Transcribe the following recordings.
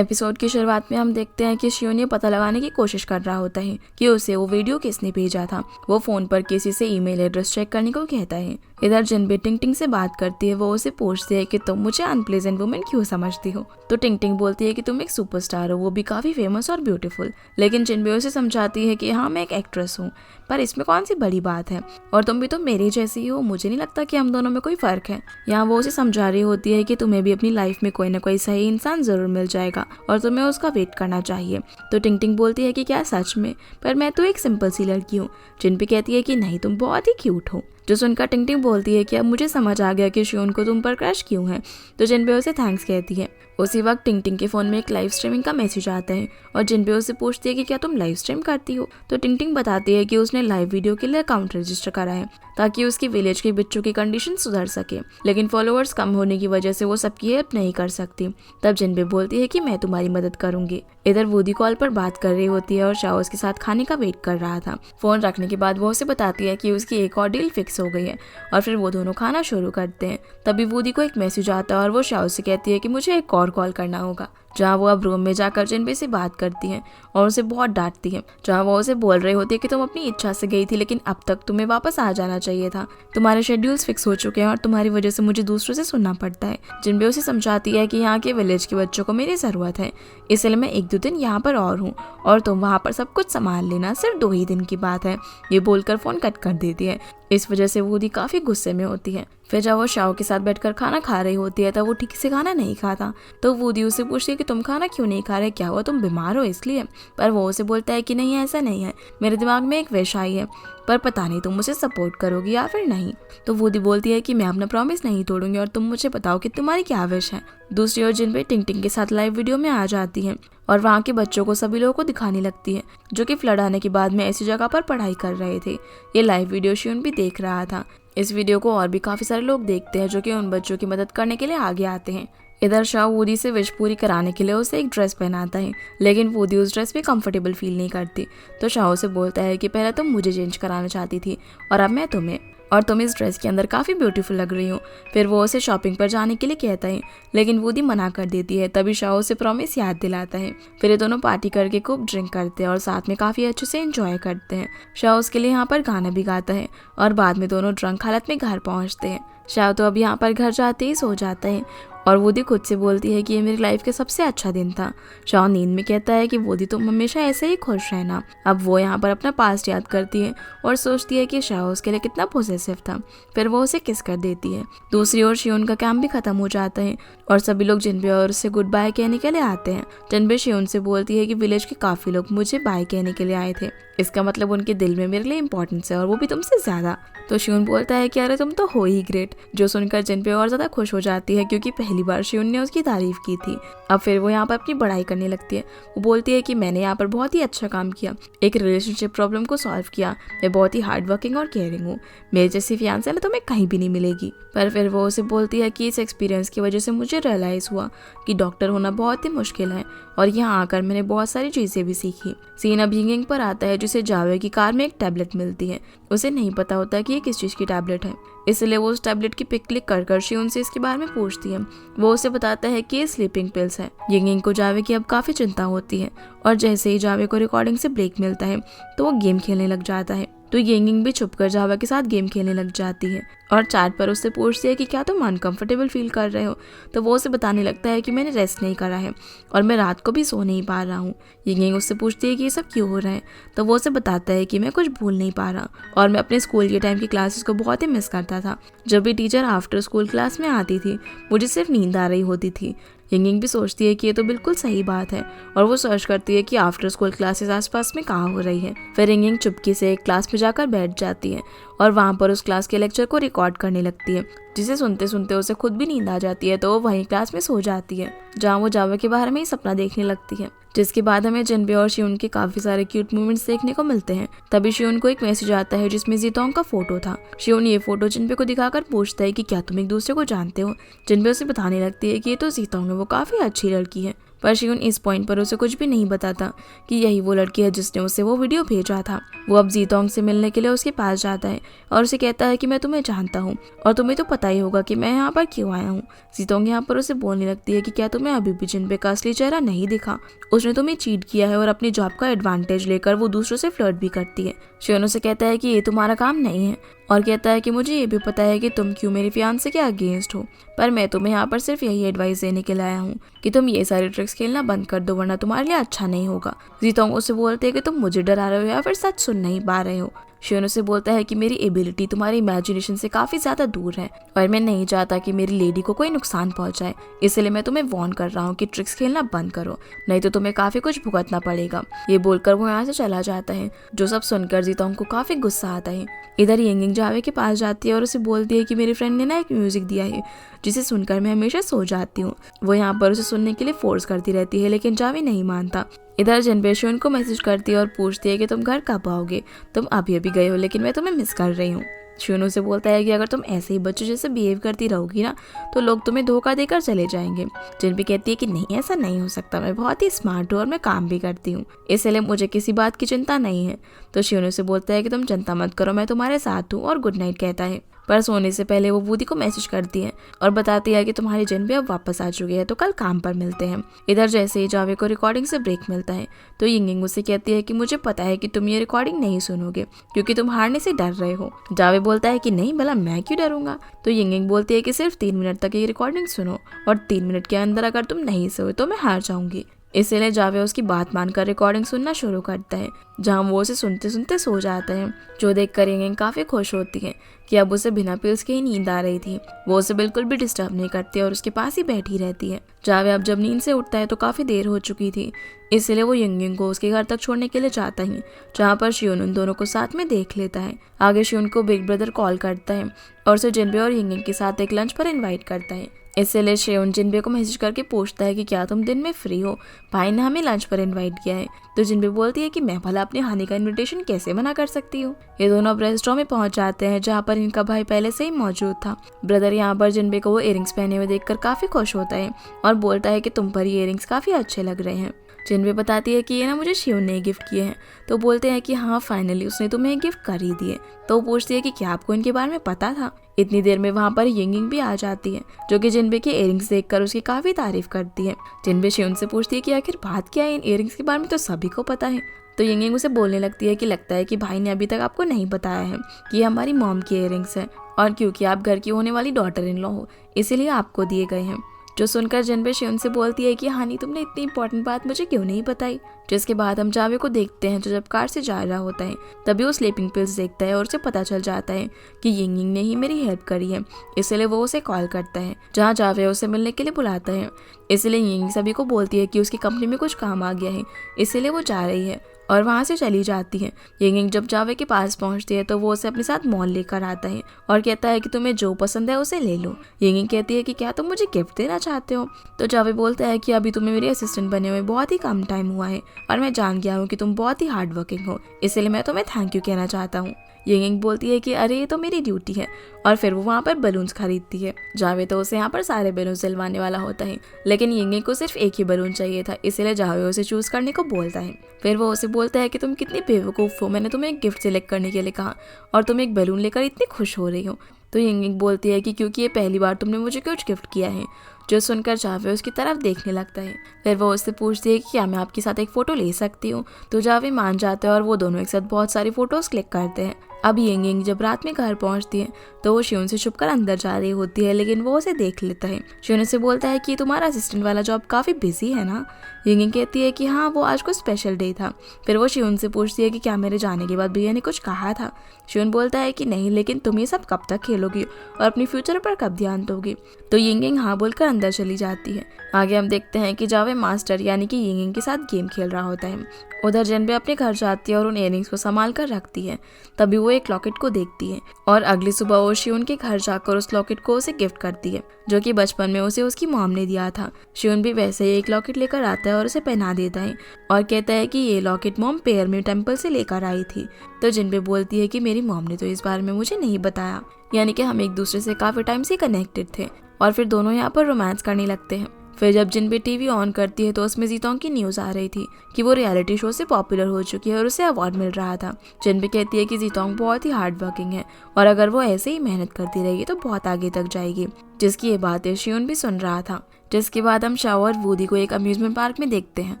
Episode की शुरुआत में हम देखते हैं कि शियोन ये पता लगाने की कोशिश कर रहा होता है कि उसे वो वीडियो किसने भेजा था। वो फोन पर किसी से ईमेल एड्रेस चेक करने को कहता है। इधर जिनबे टिंग से बात करती है। वो उसे पूछती है कि तुम मुझे अनप्लेजेंट वुमेन क्यों समझती हो। तो टिंग बोलती है कि तुम एक सुपरस्टार हो, वो भी काफी फेमस और ब्यूटीफुल। लेकिन जिनबे उसे समझाती है कि हाँ, मैं एक एक्ट्रेस हूँ, पर इसमें कौन सी बड़ी बात है, और तुम भी तो मेरी जैसी हो, मुझे नहीं लगता कि हम दोनों में कोई फर्क है। यहाँ वो उसे समझा रही होती है कि तुम्हें भी अपनी लाइफ में कोई ना कोई सही इंसान जरूर मिल जाएगा और तुम्हें उसका वेट करना चाहिए। तो टिंग बोलती है कि क्या सच में, पर मैं तो एक सिंपल सी लड़की हूँ। जिनबे कहती है कि नहीं, तुम बहुत ही क्यूट हो। जो सुनकर टिंग बोलती है कि अब मुझे समझ आ गया कि शियोन को तुम पर क्रश क्यों है। तो जिनबे उसे थैंक्स कहती है। उसी वक्त टिंग के फोन में एक लाइव स्ट्रीमिंग का मैसेज आता है और जिनबे उसे पूछती है कि क्या तुम लाइव स्ट्रीम करती हो। तो टिंग बताती है कि उसने लाइव वीडियो के लिए अकाउंट रजिस्टर करा है ताकि उसकी विलेज के बच्चों की कंडीशन सुधर सके, लेकिन फॉलोअर्स कम होने की वजह से वो सबकी हेल्प नहीं कर सकती। तब जिनबे बोलती है कि मैं तुम्हारी मदद करूंगी। इधर वूडी कॉल पर बात कर रही होती है और शाओ उसके साथ खाने का वेट कर रहा था। फोन रखने के बाद वो उसे बताती है कि उसकी एक और डील फिक्स हो गई है और फिर वो दोनों खाना शुरू करते हैं। तभी वूडी को एक मैसेज आता है और वो शाओ से कहती है कि मुझे एक और कॉल करना होगा। जहाँ वो अब रूम में जाकर जिनबे से बात करती है और उसे बहुत डांटती है। जहाँ वो उसे बोल रही होती है कि तुम अपनी इच्छा से गई थी, लेकिन अब तक तुम्हें वापस आ जाना चाहिए था। तुम्हारे शेड्यूल्स फिक्स हो चुके हैं और तुम्हारी वजह से मुझे दूसरों से सुनना पड़ता है। जिनबे उसे समझाती है कि यहाँ के विलेज के बच्चों को मेरी जरूरत है, इसलिए मैं 1-2 दिन यहाँ पर और हूँ और तुम वहाँ पर सब कुछ संभाल लेना, सिर्फ 2 ही दिन की बात है। ये बोलकर फोन कट कर देती है। इस वजह से वूडी काफी गुस्से में होती है। फिर जब वो शाओ के साथ बैठकर खाना खा रही होती है तब वो ठीक से खाना नहीं खाता। तो वूडी उसे पूछती है कि तुम खाना क्यों नहीं खा रहे, क्या हुआ, तुम बीमार हो इसलिए। पर वो उसे बोलता है कि नहीं, ऐसा नहीं है, मेरे दिमाग में एक विश आई है, पर पता नहीं तुम मुझे सपोर्ट करोगी या फिर नहीं। तो वूडी बोलती है कि मैं अपना प्रॉमिस नहीं तोड़ूंगी और तुम मुझे बताओ कि तुम्हारी क्या विश है। दूसरी ओर जिनबे टिंग के साथ लाइव वीडियो में आ जाती है और वहाँ के बच्चों को सभी लोगों को दिखाने लगती है जो कि फ्लड आने के बाद में ऐसी जगह पर पढ़ाई कर रहे थे। ये लाइव वीडियो शियोन भी देख रहा था। इस वीडियो को और भी काफी सारे लोग देखते हैं जो कि उन बच्चों की मदद करने के लिए आगे आते हैं। इधर शाओ वूडी से विश पूरी कराने के लिए उसे एक ड्रेस पहनाता है, लेकिन वूडी उस ड्रेस में कंफर्टेबल फील नहीं करती। तो शाओ से बोलता है कि पहले तुम मुझे चेंज कराना चाहती थी और अब मैं तुम्हें, और तुम इस ड्रेस के अंदर काफ़ी ब्यूटीफुल लग रही हो। फिर वो उसे शॉपिंग पर जाने के लिए कहता है, लेकिन वूडी मना कर देती है। तभी शाओ उसे प्रॉमिस याद दिलाता है। फिर ये दोनों पार्टी करके खूब ड्रिंक करते हैं और साथ में काफ़ी अच्छे से एंजॉय करते हैं। शाओ उसके लिए यहाँ पर गाना भी गाता है और बाद में दोनों ड्रंक हालत में घर पहुँचते हैं। शाओ तो अब यहाँ पर घर जाते ही सो जाता है और वूडी खुद से बोलती है कि ये मेरी लाइफ का सबसे अच्छा दिन था। शाओ नींद में कहता है कि वूडी तुम हमेशा ऐसे ही खुश रहना। अब वो यहाँ पर अपना पास्ट याद करती है और सोचती है कि शाओ उसके लिए कितना पॉसेसिव था। फिर वो उसे किस कर देती है। दूसरी ओर शियोन का कैंप भी खत्म हो जाता है और सभी लोग जिनबे और उससे गुड बाय कहने के लिए आते हैं। जिनबे शियोन से बोलती है कि विलेज के काफी लोग मुझे बाय कहने के लिए आए थे, इसका मतलब उनके दिल में मेरे लिए इंपॉर्टेंस है और वो भी तुमसे ज्यादा। तो शियोन बोलता है कि अरे तुम तो हो ही ग्रेट, जो सुनकर जिनबे और ज्यादा खुश हो जाती है क्योंकि पहली बार शियोन ने उसकी तारीफ की थी। अब फिर वो यहाँ पर अपनी बड़ाई करने लगती है। वो बोलती है कि मैंने यहाँ पर बहुत ही अच्छा काम किया, एक रिलेशनशिप प्रॉब्लम को सॉल्व किया, मैं बहुत ही हार्ड वर्किंग और केयरिंग हूँ, मेरे जैसी फियांसे ना तुम्हें कहीं भी नहीं मिलेगी। पर फिर वो उसे बोलती है कि इस एक्सपीरियंस की वजह से मुझे रियलाइज हुआ कि डॉक्टर होना बहुत ही मुश्किल है और यहाँ आकर मैंने बहुत सारी चीजें भी सीखी। सीन अब यिंगिंग पर आता है जिसे जावे की कार में एक टैबलेट मिलती है। उसे नहीं पता होता कि ये किस चीज की टैबलेट है, इसलिए वो उस टैबलेट की पिक क्लिक कर शियोन से इसके बारे में पूछती है। वो उसे बताता है कि ये स्लीपिंग पिल्स है। यिंगिंग को जावे की अब काफी चिंता होती है और जैसे ही जावे को रिकॉर्डिंग से ब्रेक मिलता है तो वो गेम खेलने लग जाता है। तो यिंगिंग भी छुपकर जावा के साथ गेम खेलने लग जाती है और चैट पर उससे पूछती है कि क्या तुम अनकंफर्टेबल फील कर रहे हो। तो वो उसे बताने लगता है कि मैंने रेस्ट नहीं करा है और मैं रात को भी सो नहीं पा रहा हूँ। यिंगिंग उससे पूछती है कि ये सब क्यों हो रहा है। तो वो उसे बताता है कि मैं कुछ भूल नहीं पा रहा और मैं अपने स्कूल के टाइम की क्लासेस को बहुत ही मिस करता था। जब भी टीचर आफ्टर स्कूल क्लास में आती थी मुझे सिर्फ नींद आ रही होती थी। यिंगिंग भी सोचती है कि ये तो बिल्कुल सही बात है और वो सर्च करती है कि आफ्टर स्कूल क्लासेस आसपास में कहाँ हो रही है। फिर यिंगिंग चुपके से एक क्लास में जाकर बैठ जाती है और वहाँ पर उस क्लास के लेक्चर को रिकॉर्ड करने लगती है, जिसे सुनते सुनते उसे खुद भी नींद आ जाती है। तो वो वहीं क्लास में सो जाती है जहाँ वो जावा के बारे में ही सपना देखने लगती है, जिसके बाद हमें जिनबे और शियोन के काफी सारे क्यूट मोमेंट्स देखने को मिलते हैं। तभी शियोन को एक मैसेज आता है जिसमें जीतोंग का फोटो था। शियोन ये फोटो जिनबे को दिखाकर पूछता है कि क्या तुम एक दूसरे को जानते हो। जिनबे उसे बताने लगती है कि ये तो जीतोंग है, वो काफी अच्छी लड़की है, पर शियोन इस पॉइंट पर उसे कुछ भी नहीं बताता कि यही वो लड़की है जिसने उसे वो वीडियो भेजा था। वो अब जीतोंग से मिलने के लिए उसके पास जाता है और उसे कहता है कि मैं तुम्हें जानता हूँ और तुम्हें तो पता ही होगा कि मैं यहाँ पर क्यों आया हूँ। जीतोंग यहाँ पर उसे बोलने लगती है कि क्या तुम्हें अभी भी जिनबे का असली चेहरा नहीं दिखा? उसने तुम्हें चीट किया है और अपनी जॉब का एडवांटेज लेकर वो दूसरों से फ्लर्ट भी करती है। शियोन उसे कहता है कि ये तुम्हारा काम नहीं है और कहता है कि मुझे ये भी पता है कि तुम क्यों मेरे फियांसे के अगेंस्ट हो, पर मैं तुम्हें यहाँ पर सिर्फ यही एडवाइस देने के लिए आया हूँ कि तुम ये सारे ट्रिक्स खेलना बंद कर दो, वरना तुम्हारे लिए अच्छा नहीं होगा। जीतोंग उसे बोलते हैं कि तुम मुझे डरा रहे हो या फिर सच सुन नहीं पा रहे हो। शियोन उसे बोलता है कि मेरी एबिलिटी तुम्हारी इमेजिनेशन से काफी ज्यादा दूर है और मैं नहीं चाहता कि मेरी लेडी को कोई नुकसान पहुंचाए, इसलिए मैं तुम्हें वार्न कर रहा हूँ कि ट्रिक्स खेलना बंद करो, नहीं तो तुम्हें काफी कुछ भुगतना पड़ेगा। ये बोलकर वो यहाँ से चला जाता है, जो सब सुनकर जीतोंग को काफी गुस्सा आता है। इधर यिंगिंग जावे के पास जाती है और उसे बोलती है कि मेरी फ्रेंड ने ना एक म्यूजिक दिया है जिसे सुनकर मैं हमेशा सो जाती हूँ। वो यहाँ पर उसे सुनने के लिए फोर्स करती रहती है, लेकिन जावे नहीं मानता। इधर जिनबे शियोन को मैसेज करती है और पूछती है कि तुम घर कब आओगे? तुम अभी अभी गए हो, लेकिन मैं तुम्हें मिस कर रही हूँ। शियोन उसे बोलता है कि अगर तुम ऐसे ही बच्चों जैसे बिहेव करती रहोगी ना तो लोग तुम्हें धोखा देकर चले जाएंगे। जिनबे कहती है कि नहीं, ऐसा नहीं हो सकता, मैं बहुत ही स्मार्ट हूँ और मैं काम भी करती हूँ, इसलिए मुझे किसी बात की चिंता नहीं है। तो शियोन उसे बोलता है कि तुम चिंता मत करो, मैं तुम्हारे साथ हूँ, और गुड नाइट कहता है। पर सोने से पहले वो वूडी को मैसेज करती है और बताती है कि तुम्हारी जिनबे अब वापस आ चुकी है, तो कल काम पर मिलते हैं। इधर जैसे ही जावे को रिकॉर्डिंग से ब्रेक मिलता है तो यिंगिंग उसे कहती है कि मुझे पता है कि तुम ये रिकॉर्डिंग नहीं सुनोगे क्योंकि तुम हारने से डर रहे हो। जावे बोलता है कि नहीं, भला मैं क्यों डरूंगा? तो यिंगिंग बोलती है कि सिर्फ 3 मिनट तक ये रिकॉर्डिंग सुनो और 3 मिनट के अंदर अगर तुम नहीं सोए तो मैं हार जाऊंगी। इसलिए जावे उसकी बात मानकर रिकॉर्डिंग सुनना शुरू करता है, जहां वो उसे सुनते सुनते सो जाता है, जो देखकर यिंगिंग काफी खुश होती है कि अब उसे बिना पिल्स के ही नींद आ रही थी। वो उसे बिल्कुल भी डिस्टर्ब नहीं करती और उसके पास ही बैठी रहती है। जावे अब जब नींद से उठता है तो काफी देर हो चुकी थी, इसलिए वो यिंगिंग को उसके घर तक छोड़ने के लिए जाता है, जहाँ पर शियोन उन दोनों को साथ में देख लेता है। आगे शियोन को बिग ब्रदर कॉल करता है और उसे जिनबे और यिंगिंग के साथ एक लंच पर इन्वाइट करता है। इसलिए शियोन जिनबे को मैसेज करके पूछता है कि क्या तुम दिन में फ्री हो, भाई ने हमें लंच पर इनवाइट किया है। तो जिनबे बोलती है कि मैं भला अपने हानि का इनविटेशन कैसे मना कर सकती हूँ। ये दोनों अब रेस्टोरेंट में पहुंच जाते हैं, जहाँ पर इनका भाई पहले से ही मौजूद था। ब्रदर यहाँ पर जिनबे को वो इयरिंग्स पहने हुए देखकर काफी खुश होता है और बोलता है कि तुम पर ये इयरिंग्स काफी अच्छे लग रहे हैं। जिनबे बताती है कि ये ना मुझे शियोन ने गिफ्ट किए हैं। तो बोलते हैं कि हाँ, फाइनली उसने तुम्हें गिफ्ट कर ही दिए। तो वो पूछती है कि क्या आपको इनके बारे में पता था? इतनी देर में वहाँ पर यिंगिंग भी आ जाती है, जो कि जिनबे के इयरिंग्स देखकर उसकी काफी तारीफ करती है। जिनबे शियोन से पूछती है कि आखिर बात क्या है, इन इयरिंग्स के बारे में तो सभी को पता है। तो यिंगिंग उसे बोलने लगती है कि लगता है कि भाई ने अभी तक आपको नहीं बताया है कि ये हमारी मॉम की इयरिंग्स है, और क्योंकि आप घर की होने वाली डॉटर इन लॉ हो इसीलिए आपको दिए गए हैं। जो सुनकर जिनबे शियोन से बोलती है कि हानी, तुमने इतनी इंपॉर्टेंट बात मुझे क्यों नहीं बताई। जिसके बाद हम जावे को देखते हैं, जो जब कार से जा रहा होता है तभी वो स्लीपिंग पिल्स देखता है और उसे पता चल जाता है कि यिंगिंग ने ही मेरी हेल्प करी है, इसलिए वो उसे कॉल करता है, जहाँ जावे उसे मिलने के लिए बुलाता है। इसलिए यिंगिंग सभी को बोलती है कि उसकी कंपनी में कुछ काम आ गया है, इसलिए वो जा रही है और वहाँ से चली जाती है। यिंगिंग जब जावे के पास पहुँचती है तो वो उसे अपने साथ मॉल लेकर आता है और कहता है कि तुम्हें जो पसंद है उसे ले लो। यिंगिंग कहती है कि क्या तुम मुझे गिफ्ट देना चाहते हो? तो जावे बोलता है कि अभी तुम्हें मेरी असिस्टेंट बने हुए बहुत ही कम टाइम हुआ है और मैं जान गया हूँ कि तुम बहुत ही हार्ड वर्किंग हो, इसलिए मैं तुम्हें थैंक यू कहना चाहता हूँ। यिंगिंग बोलती है कि अरे ये तो मेरी ड्यूटी है, और फिर वो वहाँ पर बलून्स खरीदती है। जावे तो उसे यहाँ पर सारे बलून्स दिलवाने वाला होता है, लेकिन यिंगिंग को सिर्फ एक ही बलून चाहिए था, इसलिए जावे उसे चूज करने को बोलता है। फिर वो उसे बोलता है कि तुम कितनी बेवकूफ़ हो, मैंने तुम्हें एक गिफ्ट सिलेक्ट करने के लिए कहा और तुम एक बलून लेकर इतनी खुश हो रही हो। तो यिंगिंग बोलती है कि क्योंकि ये पहली बार तुमने मुझे कुछ गिफ्ट किया है। जो सुनकर जावे उसकी तरफ देखने लगता है। फिर वो उससे पूछती है कि क्या मैं आपके साथ एक फ़ोटो ले सकती हूँ। तो जावे मान जाते हैं और वो दोनों एक साथ बहुत सारी फ़ोटोज़ क्लिक करते हैं। अब यिंगिंग जब रात में घर पहुंचती है तो वो शियोन से छुपकर अंदर जा रही होती है, लेकिन वो उसे देख लेता है। शियोन से बोलता है कि तुम्हारा असिस्टेंट वाला जॉब काफ़ी बिजी है ना। यिंगिंग कहती है कि हाँ, वो आज को स्पेशल डे था। फिर वो शियोन से पूछती है कि क्या मेरे जाने के बाद भैया ने कुछ कहा था। शियोन बोलता है कि नहीं, लेकिन तुम ये सब कब तक खेलोगी और अपनी फ्यूचर पर कब ध्यान दोगी। तो यिंगिंग हाँ बोलकर अंदर चली जाती है। आगे हम देखते हैं कि जावे मास्टर यानी कि यिंगिंग के साथ गेम खेल रहा होता है। उधर जिनबे अपने घर जाती है और उन इयरिंग्स को संभाल कर रखती है। तभी वो एक लॉकेट को देखती है और अगली सुबह वो शियोन के घर जाकर उस लॉकेट को उसे गिफ्ट करती है, जो कि बचपन में उसे उसकी मॉम ने दिया था। शियोन भी वैसे ही एक लॉकेट लेकर आता है और उसे पहना देता है और कहता है कि ये लॉकेट मॉम पेयर में टेम्पल से लेकर आई थी। तो जिनबे बोलती है कि मेरी मॉम ने तो इस बारे में मुझे नहीं बताया, यानी कि हम एक दूसरे से काफी टाइम से कनेक्टेड थे और फिर दोनों यहाँ पर रोमांस करने लगते हैं। फिर जब जिनबे टीवी ऑन करती है तो उसमें जीतोंग की न्यूज़ आ रही थी कि वो रियलिटी शो से पॉपुलर हो चुकी है और उसे अवार्ड मिल रहा था। जिनबे कहती है कि जीतोंग बहुत ही हार्ड वर्किंग है और अगर वो ऐसे ही मेहनत करती रहेगी तो बहुत आगे तक जाएगी, जिसकी ये बातें शियोन भी सुन रहा था। जिसके बाद हम शाओ और वूडी को एक अम्यूजमेंट पार्क में देखते हैं,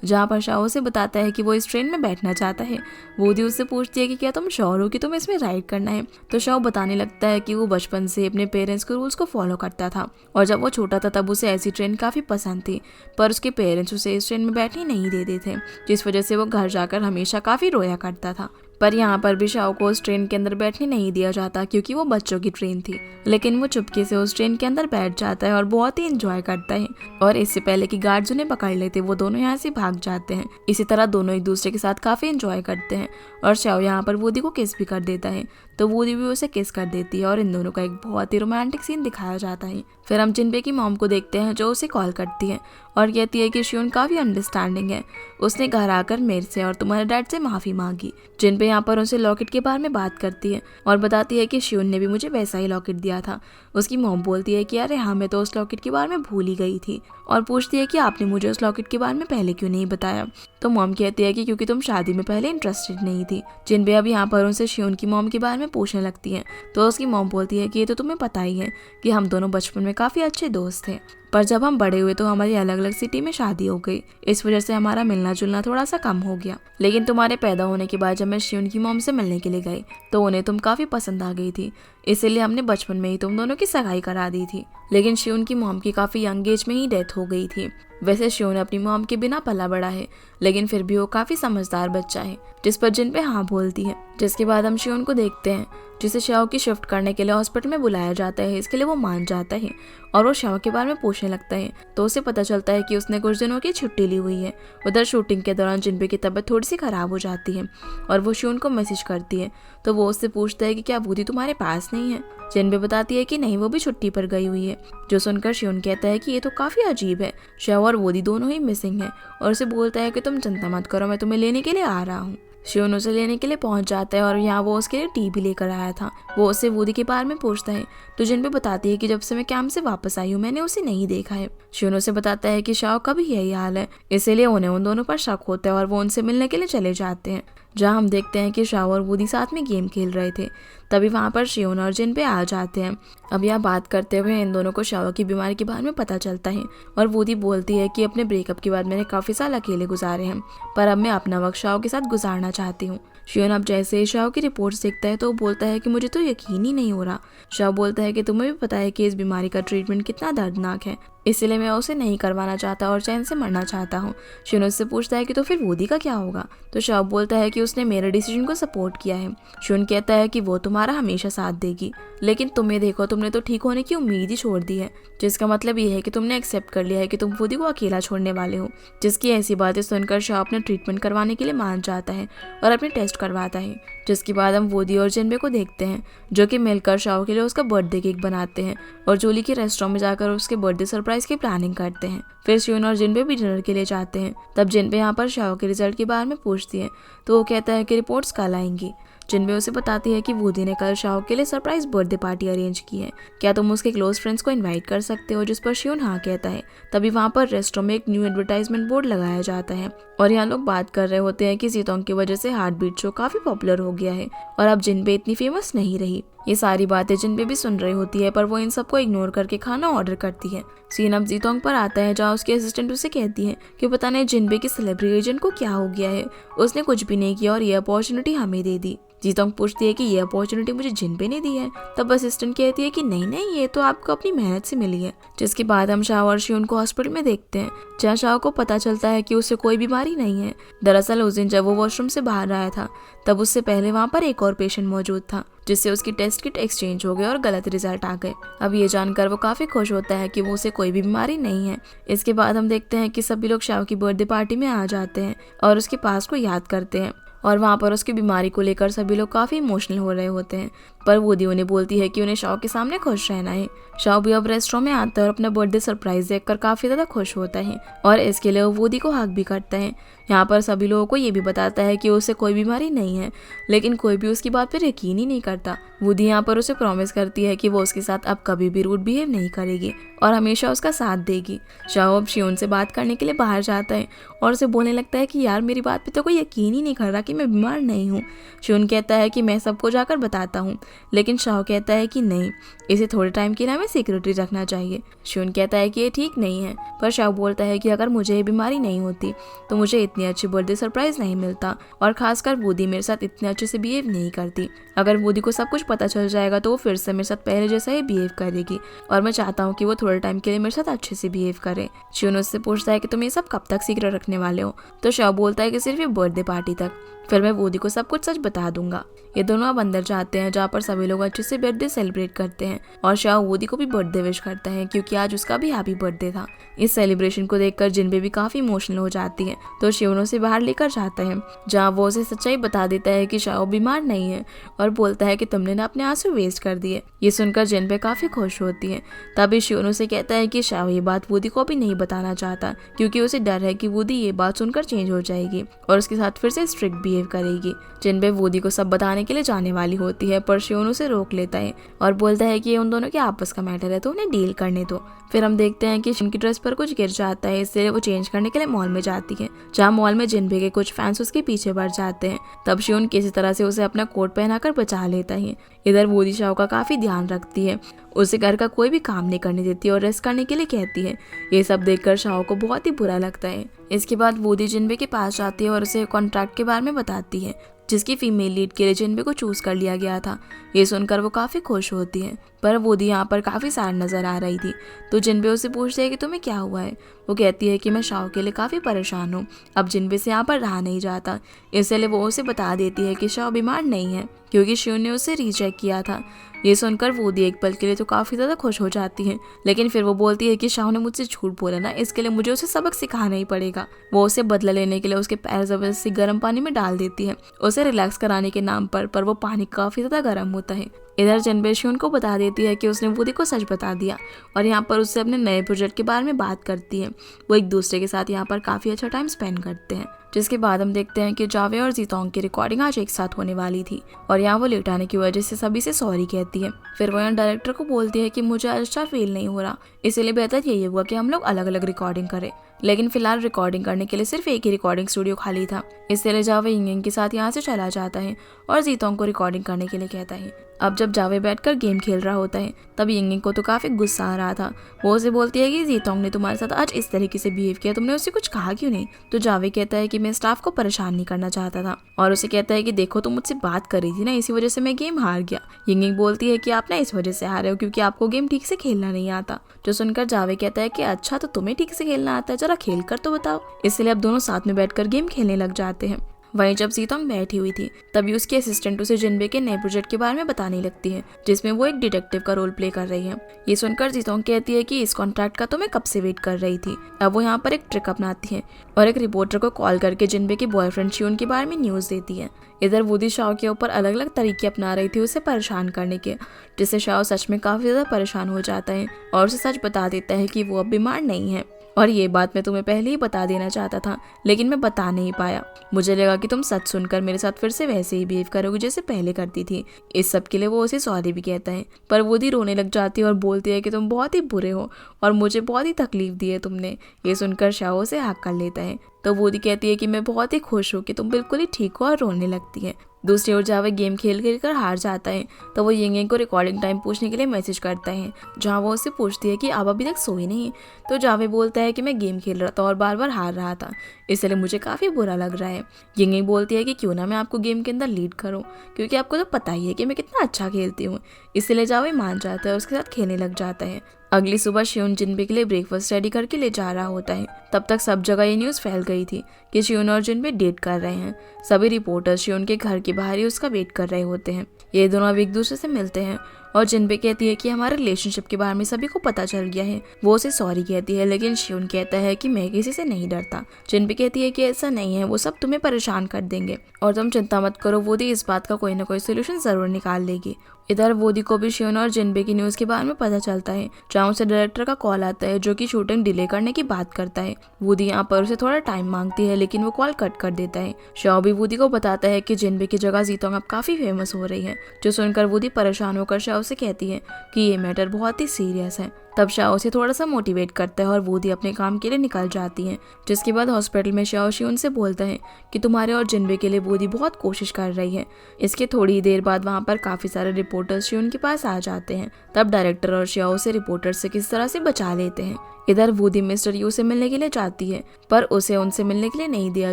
जहाँ पर शाओ से बताता है कि वो इस ट्रेन में बैठना चाहता है। वूडी उससे पूछती है कि क्या तुम श्योर हो कि तुम्हें इसमें राइड करना है। तो शाओ बताने लगता है कि वो बचपन से अपने पेरेंट्स के रूल्स को फॉलो करता था और जब वो छोटा था तब उसे ऐसी ट्रेन काफ़ी पसंद थी, पर उसके पेरेंट्स उसे इस ट्रेन में बैठने नहीं देते थे, जिस वजह से वो घर जाकर हमेशा काफ़ी रोया करता था। पर यहाँ पर भी शाओ को उस ट्रेन के अंदर बैठने नहीं दिया जाता क्योंकि वो बच्चों की ट्रेन थी, लेकिन वो चुपके से उस ट्रेन के अंदर बैठ जाता है और बहुत ही एंजॉय करता है। और इससे पहले कि गार्ड्स उन्हें पकड़ लेते वो दोनों यहाँ से भाग जाते हैं। इसी तरह दोनों एक दूसरे के साथ काफ़ी एंजॉय करते हैं और शाओ यहाँ पर वूडी को किस भी कर देता है, तो वूडी भी उसे किस कर देती है और इन दोनों का एक बहुत ही रोमांटिक सीन दिखाया जाता है। फिर हम जिनबे की मॉम को देखते हैं जो उसे कॉल करती है और कहती है कि शियोन काफ़ी अंडरस्टैंडिंग है, उसने घर आकर मेरे से और तुम्हारे डैड से माफ़ी मांगी। जिनबे यहाँ पर उनसे लॉकेट के बारे में बात करती है और बताती है कि शियोन ने भी मुझे वैसा ही लॉकेट दिया था। उसकी मॉम बोलती है कि अरे हाँ, मैं तो उस लॉकेट के बारे में भूल ही गई थी और पूछती है कि आपने मुझे उस लॉकेट के बारे में पहले क्यों नहीं बताया। तो मॉम कहती है कि क्योंकि तुम शादी में पहले इंटरेस्टेड नहीं थी। जिनबे अब यहाँ पर उनसे शियोन की मॉम के बारे में पूछने लगती है, तो उसकी मॉम बोलती है कि ये तो तुम्हें पता ही है कि हम दोनों बचपन में काफ़ी अच्छे दोस्त थे, पर जब हम बड़े हुए तो हमारी अलग अलग सिटी में शादी हो गई, इस वजह से हमारा मिलना जुलना थोड़ा सा कम हो गया। लेकिन तुम्हारे पैदा होने के बाद जब मैं शियोन की मॉम से मिलने के लिए गई तो उन्हें तुम काफ़ी पसंद आ गई थी, इसीलिए हमने बचपन में ही तुम दोनों की सगाई करा दी थी। लेकिन शियोन की मॉम की काफ़ी यंग एज में ही डेथ हो गई थी। वैसे शियोन अपनी मॉम के बिना पला बड़ा है, लेकिन फिर भी वो काफ़ी समझदार बच्चा है, जिस पर जिनबे हाँ बोलती है। जिसके बाद हम शियोन को देखते हैं जिसे शाओ की शिफ्ट करने के लिए हॉस्पिटल में बुलाया जाता है। इसके लिए वो मान जाता है और वो शाओ के बारे में पूछने लगता है, तो उसे पता चलता है कि उसने कुछ दिनों की छुट्टी ली हुई है। उधर शूटिंग के दौरान जिनबे की तबीयत थोड़ी सी खराब हो जाती है और वो शियोन को मैसेज करती है, तो वो उससे पूछता है कि क्या वूडी तुम्हारे पास नहीं है। जिनबे बताती है कि नहीं, वो भी छुट्टी पर गई हुई है। जो सुनकर शियोन कहता है कि ये तो काफ़ी अजीब है, शाओ और वूडी दोनों ही मिसिंग है, और उसे बोलता है कि तुम चिंता मत करो, मैं तुम्हें लेने के लिए आ रहा हूँ। शियोन उसे लेने के लिए पहुंच जाता है और यहाँ वो उसके लिए टी भी लेकर आया था। वो उससे वूडी के बारे में पूछता है, तो जिनबे बताती है कि जब से मैं कैंप से वापस आई हूँ मैंने उसे नहीं देखा है। शियोन उसे बताता है कि शाओ का भी यही हाल है, इसीलिए उन्हें उन दोनों पर शक होता है और वो उनसे मिलने के लिए चले जाते हैं। जहाँ हम देखते हैं कि शाओ और वूडी साथ में गेम खेल रहे थे, तभी वहाँ पर शियोन और जिनबे आ जाते हैं। अब यहाँ बात करते हुए इन दोनों को शाओ की बीमारी के बारे में पता चलता है और वूडी बोलती है कि अपने ब्रेकअप के बाद मैंने काफ़ी साल अकेले गुजारे हैं, पर अब मैं अपना वक्त शाओ के साथ गुजारना चाहती हूँ। शियोन अब जैसे ही शाओ की रिपोर्ट्स देखता है तो वो बोलता है कि मुझे तो यकीन ही नहीं हो रहा। शाओ बोलता है कि तुम्हें भी पता है कि इस बीमारी का ट्रीटमेंट कितना दर्दनाक है, इसलिए मैं उसे नहीं करवाना चाहता और चैन से मरना चाहता हूँ। शियोन उससे पूछता है कि तो फिर वूडी का क्या होगा, तो शाओ बोलता है कि उसने मेरे डिसीजन को सपोर्ट किया है। शियोन कहता है कि वो तुम्हारा हमेशा साथ देगी, लेकिन तुम्हें देखो, तुमने तो ठीक होने की उम्मीद ही छोड़ दी है, जिसका मतलब ये है कि तुमने एक्सेप्ट कर लिया है कि तुम वूडी को अकेला छोड़ने वाले हो। जिसकी ऐसी बातें सुनकर शाओ अपने ट्रीटमेंट करवाने के लिए मान जाता है और अपने टेस्ट करवाता है। जिसके बाद हम वूडी और जिनबे को देखते हैं जो कि मिलकर शाओ के लिए उसका बर्थडे केक बनाते हैं और जूली के रेस्टोरेंट में जाकर उसके बर्थडे सरप्राइज की प्लानिंग करते हैं। फिर शियोन और जिनबे भी डिनर के लिए जाते हैं। तब जिनबे यहाँ पर शाओ के रिजल्ट के बारे में पूछती है, तो वो कहता है कि रिपोर्ट्स कल आएंगी। जिनबे उसे बताती है कि वूडी ने कल शाओ के लिए सरप्राइज बर्थडे पार्टी अरेंज की है, क्या तुम उसके क्लोज फ्रेंड्स को इनवाइट कर सकते हो, जिस पर शियोन हाँ कहता है। तभी वहाँ पर रेस्टोरेंट में एक न्यू एडवर्टाइजमेंट बोर्ड लगाया जाता है और यहाँ लोग बात कर रहे होते हैं कि जीतोंग की वजह से हार्ट बीट शो काफी पॉपुलर हो गया है और अब जिनबे इतनी फेमस नहीं रही। ये सारी बातें जिनबे भी सुन रही होती है, पर वो इन सबको इग्नोर करके खाना ऑर्डर करती है। सीन अब जीतोंग पर आता है जहाँ उसके असिस्टेंट उसे कहती है कि पता नहीं जिनबे की सेलिब्रिटी एजेंट को क्या हो गया है, उसने कुछ भी नहीं किया और ये अपॉर्चुनिटी हमें दे दी। जीतोंग पूछती है कि ये अपॉर्चुनिटी मुझे जिनबे ने दी है, तब असिस्टेंट कहती है कि नहीं नहीं, ये तो आपको अपनी मेहनत से मिली है। जिसके बाद हम शाओ और शियोन को हॉस्पिटल में देखते हैं, जहाँ शाओ को पता चलता है कि उसे कोई बीमारी नहीं है। दरअसल उस दिन जब वो वॉशरूम से बाहर आया था तब उससे पहले वहाँ पर एक और पेशेंट मौजूद था, जिससे उसकी टेस्ट किट एक्सचेंज हो गए और गलत रिजल्ट आ गए। अब ये जानकर वो काफी खुश होता है कि वो उसे कोई भी बीमारी नहीं है। इसके बाद हम देखते हैं कि सभी लोग शाओ की बर्थडे पार्टी में आ जाते हैं और उसके पास्ट को याद करते हैं और वहाँ पर उसकी बीमारी को लेकर सभी लोग काफ़ी इमोशनल हो रहे होते हैं। पर वूडी उन्हें बोलती है कि उन्हें शाओ के सामने खुश रहना है। शाओ भी अब रेस्टोरेंट में आता है और अपना बर्थडे सरप्राइज देखकर काफी ज्यादा खुश होता है और इसके लिए वो वूडी को हक भी करता है। यहाँ पर सभी लोगों को ये भी बताता है कि उसे कोई बीमारी नहीं है, लेकिन कोई भी उसकी बात पर यकीन ही नहीं करता। वूडी यहाँ पर उसे प्रॉमिस करती है कि वो उसके साथ अब कभी भी रूड बिहेव नहीं करेगी और हमेशा उसका साथ देगी। शाओ अब शियोन से बात करने के लिए बाहर जाता है और उसे बोलने लगता है कि यार मेरी बात पे तो कोई यकीन ही नहीं कर रहा कि मैं बीमार नहीं हूँ। शियोन कहता है कि मैं सबको जाकर बताता हूँ, लेकिन शाओ कहता है कि नहीं, इसे थोड़े टाइम के लिए हमें सिक्योरिटी रखना चाहिए। शियोन कहता है कि ये ठीक नहीं है, पर शाओ बोलता है कि अगर मुझे ये बीमारी नहीं होती तो मुझे इतनी अच्छी बर्थडे सरप्राइज नहीं मिलता और खासकर वूडी मेरे साथ इतने अच्छे से बिहेव नहीं करती। अगर वूडी को सब कुछ पता चल जाएगा तो वो फिर से मेरे साथ पहले जैसा ही बिहेव करेगी और मैं चाहता हूँ कि वो थोड़े टाइम के लिए मेरे साथ अच्छे से बिहेव करे। शियोन उससे पूछता है कि तुम ये सब कब तक सीक्रेट रखने वाले हो, तो शाओ बोलता है कि सिर्फ ये बर्थडे पार्टी तक, फिर मैं वूडी को सब कुछ सच बता दूंगा। ये दोनों अब अंदर जाते हैं जहाँ पर सभी लोग अच्छे से बर्थडे सेलिब्रेट करते हैं और शाओ वूडी को भी बर्थडे विश करता है क्योंकि आज उसका भी हैप्पी बर्थडे था। इस सेलिब्रेशन को देखकर जिनबे भी काफी इमोशनल हो जाती है, तो शियोन उसे बाहर लेकर जाता है जहाँ वो उसे सच्चाई बता देता है कि शाओ बीमार नहीं है और बोलता है कि तुमने ना अपने आंसू वेस्ट कर दिए। ये सुनकर जिनबे काफी खुश होती है। तभी शियोन उसे कहता है कि शाओ ये बात वूडी को भी नहीं बताना चाहता क्योंकि उसे डर है कि वूडी ये बात सुनकर चेंज हो जाएगी और उसके साथ फिर से स्ट्रिक्ट बिहेव करेगी। जिनबे वूडी को सब बताने के लिए जाने वाली होती है, पर शियोन उसे रोक लेता है और बोलता है कि ये उन दोनों के आपस का मैटर है तो उन्हें डील करने दो। फिर हम देखते हैं कि उनकी ड्रेस पर कुछ गिर जाता है, इसलिए वो चेंज करने के लिए मॉल में जाती है जहाँ मॉल में जिनबे के कुछ फैंस उसके पीछे बढ़ जाते हैं। तब शियोन किसी तरह से उसे अपना कोट पहनाकर बचा लेता है। इधर वूडी शाओ का काफी ध्यान रखती है, उसे घर का कोई भी काम नहीं करने देती और रेस्ट करने के लिए कहती है। ये सब देखकर शाओ को बहुत ही बुरा लगता है। इसके बाद वूडी जिनबे के पास जाती है और उसे कॉन्ट्रैक्ट के बारे में बताती है जिसकी फीमेल लीड के लिए जिनबे को चूज कर लिया गया था। ये सुनकर वो काफी खुश होती है, पर वूडी यहाँ पर काफी सैड नजर आ रही थी। तो जिनबे उसे पूछती है कि तुम्हें क्या हुआ है। वो कहती है कि मैं शाओ के लिए काफी परेशान हूँ, अब जिनबे से यहाँ पर रहा नहीं जाता। इसलिए वो उसे बता देती है कि शाओ बीमार नहीं है क्योंकि शियोन ने उसे रीचेक किया था। ये सुनकर वूडी एक पल के लिए तो काफी ज्यादा खुश हो जाती है, लेकिन फिर वो बोलती है कि शाओ ने मुझसे झूठ बोला ना, इसके लिए मुझे उसे सबक सिखाना ही पड़ेगा। वो उसे बदला लेने के लिए उसके पैर जबरदस्ती गर्म पानी में डाल देती है उसे रिलैक्स कराने के नाम पर वो पानी काफी ज्यादा गर्म होता है। इधर जिनबे शियोन को बता देती है कि उसने वूडी को सच बता दिया और यहाँ पर उससे अपने नए प्रोजेक्ट के बारे में बात करती है। वो एक दूसरे के साथ यहाँ पर काफी अच्छा टाइम स्पेंड करते हैं, जिसके बाद हम देखते हैं कि जावे और जीतोंग की रिकॉर्डिंग आज एक साथ होने वाली थी और यहाँ वो लेट आने की वजह से सभी से सॉरी कहती है। फिर वो यहाँ डायरेक्टर को बोलती है कि मुझे अच्छा फील नहीं हो रहा, इसीलिए बेहतर यही हुआ कि हम लोग अलग अलग रिकॉर्डिंग करें। लेकिन फिलहाल रिकॉर्डिंग करने के लिए सिर्फ एक ही रिकॉर्डिंग स्टूडियो खाली था, इसलिए जावे यिंग के साथ यहाँ से चला जाता है और जीतोंग को रिकॉर्डिंग करने के लिए कहता है। अब जब जावे बैठकर गेम खेल रहा होता है तब यिंग को तो काफी गुस्सा आ रहा था। वो उसे बोलती है कि जीतोंग ने तुम्हारे साथ आज इस तरीके से बिहेव किया, तुमने उससे कुछ कहा क्यों नहीं। तो जावे कहता है कि मैं स्टाफ को परेशान नहीं करना चाहता था और उसे कहता है कि देखो तुम मुझसे बात कर रही थी ना, इसी वजह से मैं गेम हार गया। यिंग बोलती है कि आप ना इस वजह से हारे हो क्योंकि आपको गेम ठीक से खेलना नहीं आता। जो सुनकर जावे कहता है कि अच्छा तो तुम्हें ठीक से खेलना आता है, जरा खेल कर तो बताओ। इसलिए अब दोनों साथ में बैठकर गेम खेलने लग जाते हैं। वहीं जब जीतोंग बैठी हुई थी तभी उसकी असिस्टेंट उसे जिनबे के नए प्रोजेक्ट के बारे में बताने लगती है जिसमें वो एक डिटेक्टिव का रोल प्ले कर रही है। ये सुनकर जीतोंग कहती है कि इस कॉन्ट्रैक्ट का तो मैं कब से वेट कर रही थी। अब वो यहाँ पर एक ट्रिक अपनाती है और एक रिपोर्टर को कॉल करके जिनबे के बॉयफ्रेंड शियोन के बारे में न्यूज देती है। इधर वूडी शाओ के ऊपर अलग अलग तरीके अपना रही थी उसे परेशान करने के, जिससे शाओ सच में काफी ज्यादा परेशान हो जाता है और उसे सच बता देता है कि वो अब बीमार नहीं है। और ये बात मैं तुम्हें पहले ही बता देना चाहता था, लेकिन मैं बता नहीं पाया। मुझे लगा कि तुम सच सुनकर मेरे साथ फिर से वैसे ही बिहेव करोगे जैसे पहले करती थी। इस सब के लिए वो उसे सॉरी भी कहता है, पर वूडी रोने लग जाती है और बोलती है कि तुम बहुत ही बुरे हो और मुझे बहुत ही तकलीफ दी है तुमने। ये सुनकर शाओ उसे हक कर लेता है, तो वूडी कहती है कि मैं बहुत ही खुश हूँ कि तुम बिल्कुल ही ठीक हो और रोने लगती है। दूसरी ओर जावे गेम खेल खेल कर हार जाता है, तो वो यिंग को रिकॉर्डिंग टाइम पूछने के लिए मैसेज करता है जहाँ वो उससे पूछती है कि आप अभी तक सोई नहीं। तो जावे बोलता है कि मैं गेम खेल रहा था और बार बार हार रहा था, इसलिए मुझे काफ़ी बुरा लग रहा है। यिंग बोलती है कि क्यों ना मैं आपको गेम के अंदर लीड करूँ, क्योंकि आपको तो पता ही है कि मैं कितना अच्छा खेलती हूँ। इसलिए जावे मान जाता है और उसके साथ खेलने लग जाता है। अगली सुबह शियोन जिनबे के लिए ब्रेकफास्ट रेडी करके ले जा रहा होता है। तब तक सब जगह ये न्यूज़ फैल गई थी कि शियोन और जिनबे डेट कर रहे हैं। सभी रिपोर्टर्स शियोन के घर के बाहर ही उसका वेट कर रहे होते हैं। ये दोनों अब एक दूसरे से मिलते हैं और जिनबे कहती है कि हमारे रिलेशनशिप के बारे में सभी को पता चल गया है। वो उसे सॉरी कहती है, लेकिन शियोन कहता है कि मैं किसी से नहीं डरता। जिनबे कहती है कि ऐसा नहीं है, वो सब तुम्हें परेशान कर देंगे और तुम चिंता मत करो, वोदी इस बात का कोई ना कोई सोल्यूशन जरूर निकाल लेगी। इधर वोदी को भी शियोन और जिनबे की न्यूज के बारे में पता चलता है, जहाँ उसे डायरेक्टर का कॉल आता है जो कि शूटिंग डिले करने की बात करता है। वोदी यहाँ पर उसे थोड़ा टाइम मांगती है, लेकिन वो कॉल कट कर देता है। शाओ भी वोदी को बताता है कि जिनबे की जगह जीतोंग अब काफी फेमस हो रही है, जो सुनकर वोदी परेशान होकर शाओ से कहती है कि ये मैटर बहुत ही सीरियस है। तब शाओ उसे थोड़ा सा मोटिवेट करता है और वोदी अपने काम के लिए निकल जाती है। जिसके बाद हॉस्पिटल में शाओ शियोन से बोलता है कि तुम्हारे और जिनबे के लिए वोदी बहुत कोशिश कर रही है। इसके थोड़ी देर बाद वहाँ पर काफी सारे रिपोर्टर्स शियोन के पास आ जाते हैं। तब डायरेक्टर और शाओ से रिपोर्टर से किस तरह से बचा लेते हैं। इधर वोदी मिस्टर यू से मिलने के लिए जाती है, पर उसे उनसे मिलने के लिए नहीं दिया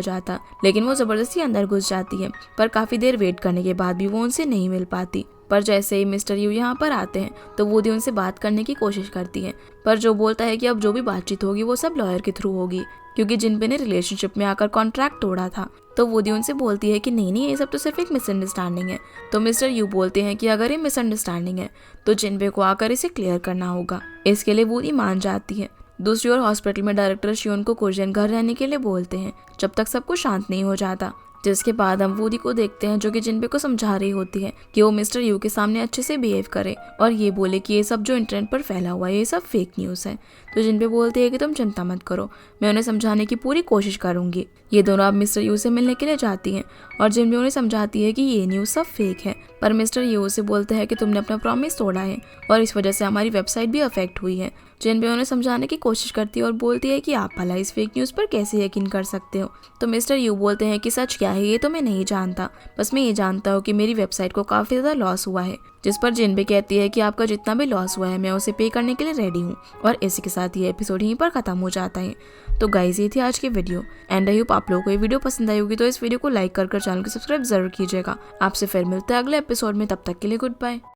जाता, लेकिन वो जबरदस्ती अंदर घुस जाती है। पर काफी देर वेट करने के बाद भी वो उनसे नहीं मिल पाती। पर जैसे ही मिस्टर यू यहाँ पर आते हैं तो वोदी उनसे बात करने की कोशिश करती है, पर जो बोलता है कि अब जो भी बातचीत होगी वो सब लॉयर के थ्रू होगी, क्योंकि जिनबे ने रिलेशनशिप में आकर कॉन्ट्रैक्ट तोड़ा था। तो वोदी उनसे बोलती है कि नहीं, ये सब तो सिर्फ एक मिसअंडरस्टैंडिंग है। तो मिस्टर यू बोलते हैं कि अगर ये मिसअंडरस्टैंडिंग है तो जिनबे को आकर इसे क्लियर करना होगा। इसके लिए वोदी मान जाती है। दूसरी ओर हॉस्पिटल में डायरेक्टर शियोन को कोरियन घर रहने के लिए बोलते हैं जब तक सब कुछ शांत नहीं हो जाता। जिसके बाद हम वोदी को देखते हैं जो कि जिनबे को समझा रही होती है कि वो मिस्टर यू के सामने अच्छे से बिहेव करे और ये बोले कि ये सब जो इंटरनेट पर फैला हुआ है ये सब फेक न्यूज़ है। तो जिनबे बोलते हैं कि तुम चिंता मत करो, मैं उन्हें समझाने की पूरी कोशिश करूंगी। ये दोनों अब मिस्टर यू से मिलने के लिए जाती हैं और जिनबे उन्हें समझाती है कि ये न्यूज़ सब फेक है। पर मिस्टर यू से बोलते हैं कि तुमने अपना प्रॉमिस तोड़ा है और इस वजह से हमारी वेबसाइट भी अफेक्ट हुई है। जिनबे उन्हें समझाने की कोशिश करती है और बोलती है कि आप भला इस फेक न्यूज़ पर कैसे यकीन कर सकते हो। तो मिस्टर यू बोलते हैं कि सच क्या है ये तो मैं नहीं जानता, बस मैं ये जानता हूँ कि मेरी वेबसाइट को काफ़ी ज़्यादा लॉस हुआ है। जिस पर जिनबे कहती है कि आपका जितना भी लॉस हुआ है मैं उसे पे करने के लिए रेडी हूँ। और इसी के साथ ये एपिसोड यहीं पर ख़त्म हो जाता है। तो गाइस ये थी आज की वीडियो एंड आई होप आप लोगों को ये वीडियो पसंद आई होगी, तो इस वीडियो को लाइक कर चैनल को सब्सक्राइब जरूर कीजिएगा। आपसे फिर मिलते हैं अगले एपिसोड में, तब तक के लिए गुड बाय।